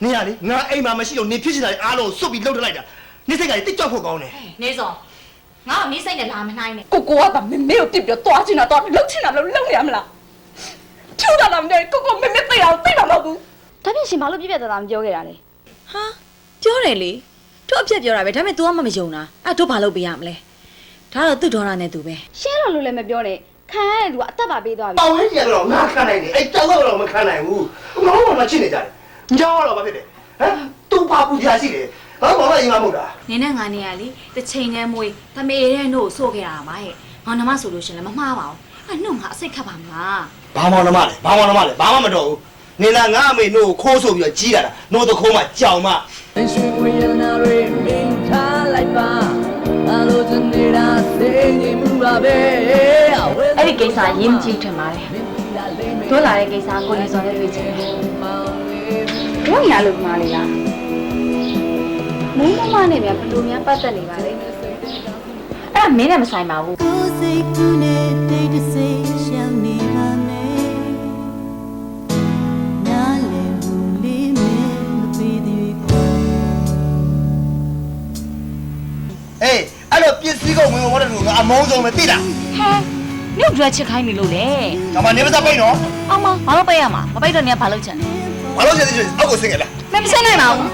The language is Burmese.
နေရလေငါအိမ်မှာမရှိတော့နေဖြစ်နေတာအားလုံးစွတ်ပြီးလှုပ်ထလိုက်တာနေစိတ်ကတိတ်ကြောက်ဖို့ကောင်းတယ်နေစောငါ့ကိုနေစိတ်နဲ့လာမနှိုင်းနဲ့ကိုကမေမေကိုတစ်ပြီးတော့တွားချင်တာတွားလှုပ်ချင်တာလှုပ်ရမလားဖြူတာလားမပြောကိုမေမေသိအောင်သိမှာမဟုတ်ဘူးဒါပြင်ရှင်ဘာလို့ပြပြတာမပြောခဲ့တာလဲဟာပြောတယ်လေတို့အပြက်ပြောတာပဲဒါပေမဲ့ तू ကမယုံတာအဲ့တို့ဘာလုပ်ပေးရမလဲဒါတော့သူ့ဒေါ်လာနဲ့ तू ပဲရှင်းတော့လို့လည်းမပြောနဲ့ခံရတဲ့လူကအသက်ပါပေးသွားပြီပေါင်ရည်ကတော့ငါခံနိုင်တယ်အဲ့တောက်တော့မခံနိုင်ဘူးငါ့ဘာမှချစ်နေကြတယ်ကြောက်တော့ဘာဖြစ်လဲဟမ်သူ့ဘာပူကြရှိတယ်ငါ့ဘာမှအိမ်မမဟုတ်တာနေနဲ့ငါနေရလေတစ်ချိန်နဲ့မွေးသမီးတဲ့နှုတ်ဆို့ခဲ့တာပါရဲ့ငါနမဆိုလို့ရှင်လည်းမမှားပါဘူးအဲ့နှုတ်ငါအစိတ်ခတ်ပါမလားဘာမှမလဲဘာမှမတော်ဘူးနေလာငါအမေနှုတ်ကိုခိုးဆိုပြီးတော့ကြီးလာတာနှုတ်တခိုးမှကြောင်မှရွှေဝေရနာတွေမင်းထားလိုက်ပါအလိုချင်နေတာစိတ်ငြိမ်မှုပါပဲအဲ့ဒီကိစ္စရင်းမကြည့်ထင်ပါတယ်တို့လာတဲ့ကိစ္စကိုလည်းစော်နဲ့တွေ့ချင်တယ်တို့ညာလို့မှားလေလားမင်းမမနဲ့မြန်ဘလို့များပတ်သက်နေပါလဲအဲ့ဒါမင်းနဲ့မဆိုင်ပါဘူးကိုယ်စိတ်ကူးနဲ့တိတ်တဆိတ်ရှောင်နေပါမယ်နားလည်မှုလေးမင်းမပေးသေးဘူးအေးအဲ့တော့ပစ္စည်းကုန်ဝင်ဝတ်တယ်လို့ငါအမုန်းဆုံးပဲသိလားဟဲမြို့ကျွဲချစ်ခိုင်းနေလို့လေဒါမှနေမစားပိတ်နော်အောင်မဘာလို့ပိတ်ရမှာမပိတ်တော့နေဘာလုပ်ချင်လဲဘာလို့ချက်သေးချင်အောက်ကိုဆင်းခဲ့လားမဆင်းနိုင်ပါဘူး